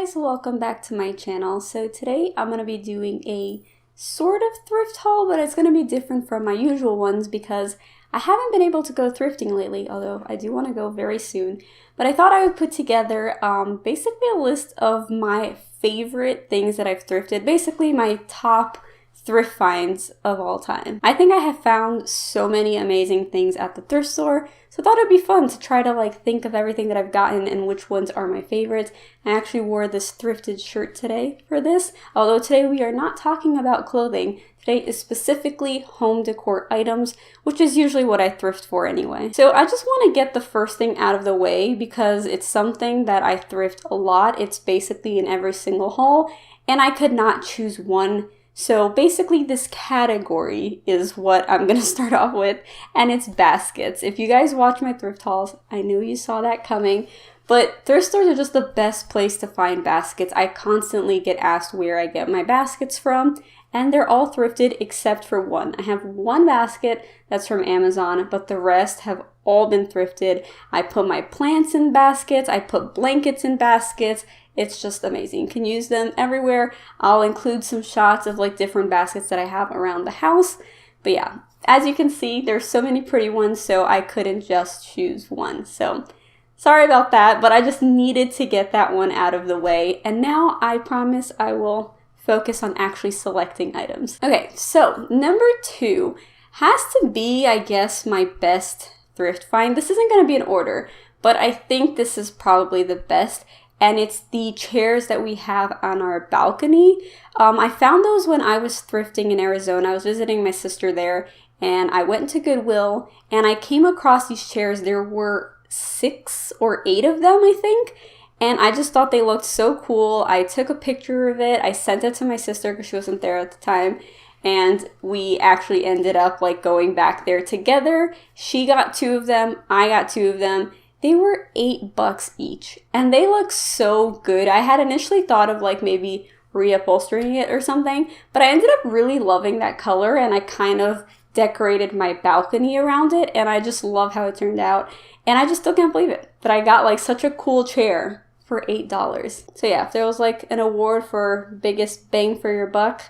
guys, welcome back to my channel. So today I'm going to be doing a sort of thrift haul, but it's going to be different from my usual ones because I haven't been able to go thrifting lately, although I do want to go very soon. But I thought I would put together basically a list of my favorite things that I've thrifted, basically my top thrift finds of all time. I think I have found so many amazing things at the thrift store, so I thought it'd be fun to try to think of everything that I've gotten and which ones are my favorites. I actually wore this thrifted shirt today for this, although today we are not talking about clothing. Today is specifically home decor items, which is usually what I thrift for anyway. So I just want to get the first thing out of the way because it's something that I thrift a lot. It's basically in every single haul, and I could not choose one. So basically this category is what I'm going to start off with, and it's baskets. If you guys watch my thrift hauls, I knew you saw that coming, but thrift stores are just the best place to find baskets. I constantly get asked where I get my baskets from, and they're all thrifted except for one. I have one basket that's from Amazon, but the rest have all been thrifted. I put my plants in baskets, I put blankets in baskets. It's just amazing. You can use them everywhere. I'll include some shots of different baskets that I have around the house. But yeah, as you can see, there's so many pretty ones, so I couldn't just choose one. So sorry about that, but I just needed to get that one out of the way. And now I promise I will focus on actually selecting items. Okay, so number 2 has to be, I guess, my best thrift find. This isn't going to be in order, but I think this is probably the best. And it's the chairs that we have on our balcony. I found those when I was thrifting in Arizona. I was visiting my sister there, and I went to Goodwill, and I came across these chairs. There were 6 or 8 of them, I think, and I just thought they looked so cool. I took a picture of it. I sent it to my sister because she wasn't there at the time, and we actually ended up going back there together. She got 2 of them. I got 2 of them. They were $8 each, and they look so good. I had initially thought of maybe reupholstering it or something, but I ended up really loving that color, and I kind of decorated my balcony around it, and I just love how it turned out. And I just still can't believe it that I got such a cool chair for $8. So yeah, if there was an award for biggest bang for your buck,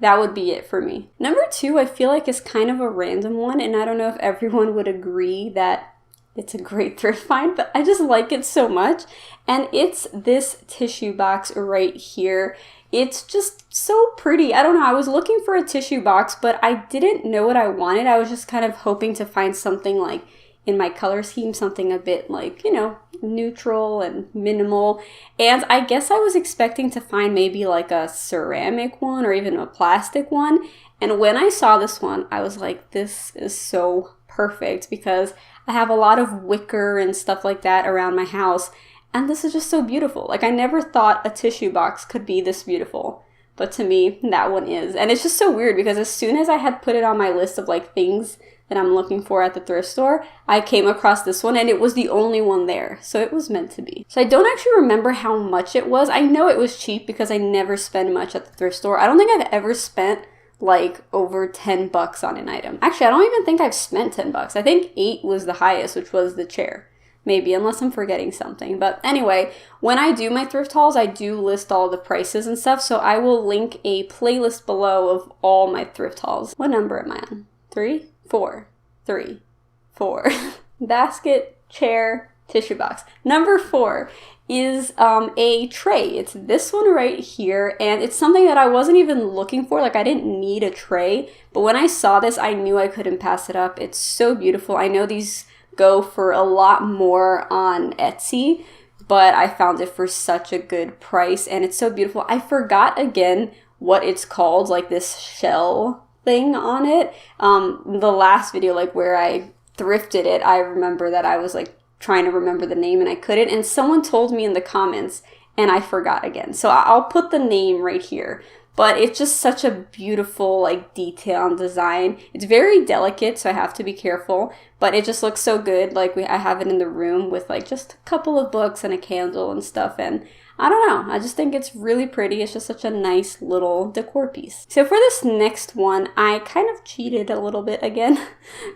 that would be it for me. Number 2, I feel is kind of a random one, and I don't know if everyone would agree that it's a great thrift find, but I just like it so much. And it's this tissue box right here. It's just so pretty. I don't know, I was looking for a tissue box, but I didn't know what I wanted. I was just kind of hoping to find something in my color scheme, something a bit neutral and minimal. And I guess I was expecting to find maybe a ceramic one or even a plastic one. And when I saw this one, I was like, this is so perfect because I have a lot of wicker and stuff like that around my house, and this is just so beautiful. I never thought a tissue box could be this beautiful, but to me, that one is. And it's just so weird because as soon as I had put it on my list of things that I'm looking for at the thrift store, I came across this one, and it was the only one there, so it was meant to be. So I don't actually remember how much it was. I know it was cheap because I never spend much at the thrift store. I don't think I've ever spent over $10 on an item. Actually, I don't even think I've spent $10. I think 8 was the highest, which was the chair. Maybe, unless I'm forgetting something. But anyway, when I do my thrift hauls, I do list all the prices and stuff, so I will link a playlist below of all my thrift hauls. What number am I on? 3? 4. 3. 4. Basket, chair, tissue box. Number 4 is a tray. It's this one right here, and it's something that I wasn't even looking for. I didn't need a tray, but when I saw this, I knew I couldn't pass it up. It's so beautiful. I know these go for a lot more on Etsy, but I found it for such a good price, and it's so beautiful. I forgot again what it's called, this shell thing on it. The last video, where I thrifted it, I remember that I was trying to remember the name and I couldn't, and someone told me in the comments and I forgot again. So I'll put the name right here, but it's just such a beautiful detail and design. It's very delicate, so I have to be careful, but it just looks so good. I have it in the room with just a couple of books and a candle and stuff, and I don't know, I just think it's really pretty. It's just such a nice little decor piece. So for this next one, I kind of cheated a little bit again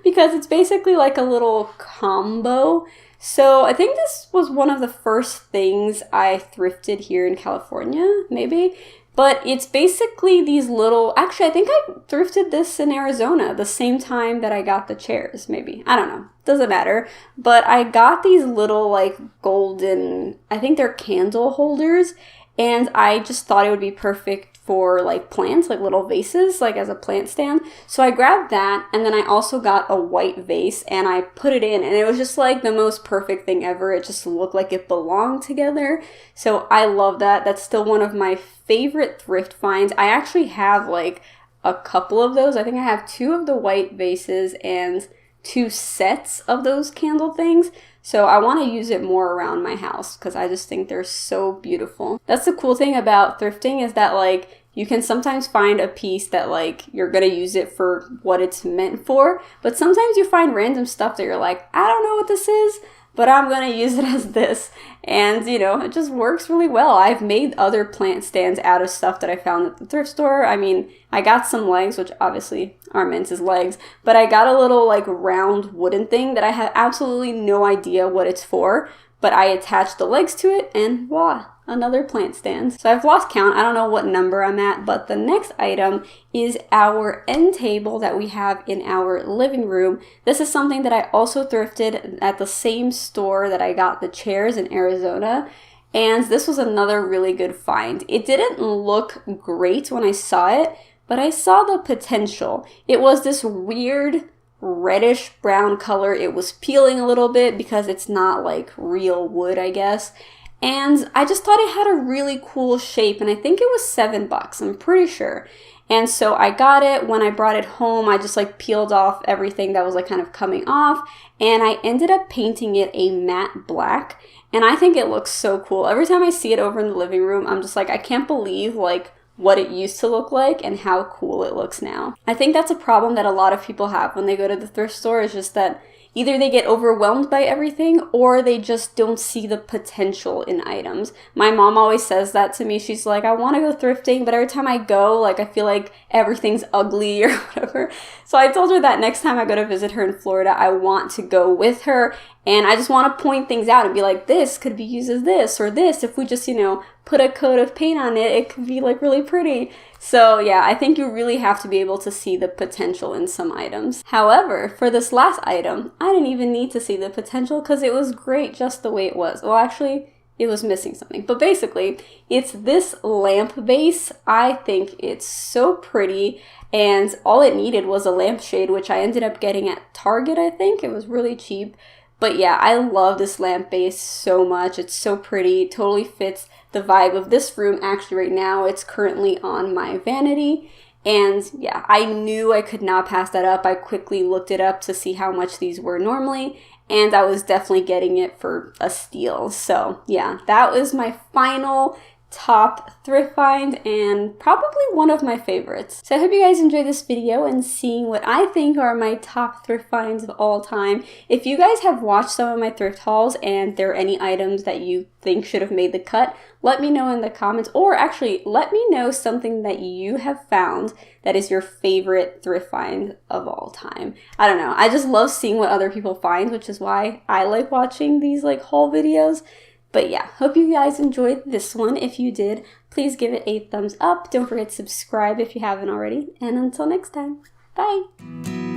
because it's basically a little combo. So I think this was one of the first things I thrifted here in California, maybe. But it's basically these little, actually I think I thrifted this in Arizona the same time that I got the chairs, maybe. I don't know, doesn't matter. But I got these little like golden, I think they're candle holders, and I just thought it would be perfect for like plants, like little vases, like as a plant stand. So I grabbed that, and then I also got a white vase and I put it in, and it was just like the most perfect thing ever. It just looked like it belonged together. So I love that. That's still one of my favorite thrift finds. I actually have like a couple of those. I think I have 2 of the white vases and 2 sets of those candle things. So I want to use it more around my house because I just think they're so beautiful. That's the cool thing about thrifting, is that like you can sometimes find a piece that like you're going to use it for what it's meant for, but sometimes you find random stuff that you're like, I don't know what this is, but I'm going to use it as this. And, you know, it just works really well. I've made other plant stands out of stuff that I found at the thrift store. I mean, I got some legs, which obviously aren't meant as legs, but I got a little like round wooden thing that I had absolutely no idea what it's for, but I attached the legs to it and voila, another plant stand. So I've lost count. I don't know what number I'm at, but the next item is our end table that we have in our living room. This is something that I also thrifted at the same store that I got the chairs in Arizona. And this was another really good find. It didn't look great when I saw it, but I saw the potential. It was this weird reddish brown color. It was peeling a little bit because it's not like real wood, I guess. And I just thought it had a really cool shape, and I think it was $7, I'm pretty sure. And so I got it. When I brought it home, I just like peeled off everything that was like kind of coming off, and I ended up painting it a matte black, and I think it looks so cool. Every time I see it over in the living room, I'm just like, I can't believe like what it used to look like and how cool it looks now. I think that's a problem that a lot of people have when they go to the thrift store, is just that either they get overwhelmed by everything or they just don't see the potential in items. My mom always says that to me. She's like, I want to go thrifting, but every time I go, like I feel like everything's ugly or whatever. So I told her that next time I go to visit her in Florida, I want to go with her, and I just want to point things out and be like, this could be used as this, or this, if we just, you know, put a coat of paint on it, it could be like really pretty. So yeah, I think you really have to be able to see the potential in some items. However, for this last item, I didn't even need to see the potential because it was great just the way it was. Well, actually, it was missing something. But basically, it's this lamp base. I think it's so pretty, and all it needed was a lampshade, which I ended up getting at Target, I think. It was really cheap. But yeah, I love this lamp base so much. It's so pretty. It totally fits the vibe of this room. Actually, right now, it's currently on my vanity. And yeah, I knew I could not pass that up. I quickly looked it up to see how much these were normally, and I was definitely getting it for a steal. So yeah, that was my final top thrift find, and probably one of my favorites. So I hope you guys enjoyed this video and seeing what I think are my top thrift finds of all time. If you guys have watched some of my thrift hauls and there are any items that you think should have made the cut, let me know in the comments, or actually let me know something that you have found that is your favorite thrift find of all time. I don't know, I just love seeing what other people find, which is why I like watching these like haul videos. But yeah, hope you guys enjoyed this one. If you did, please give it a thumbs up. Don't forget to subscribe if you haven't already. And until next time, bye!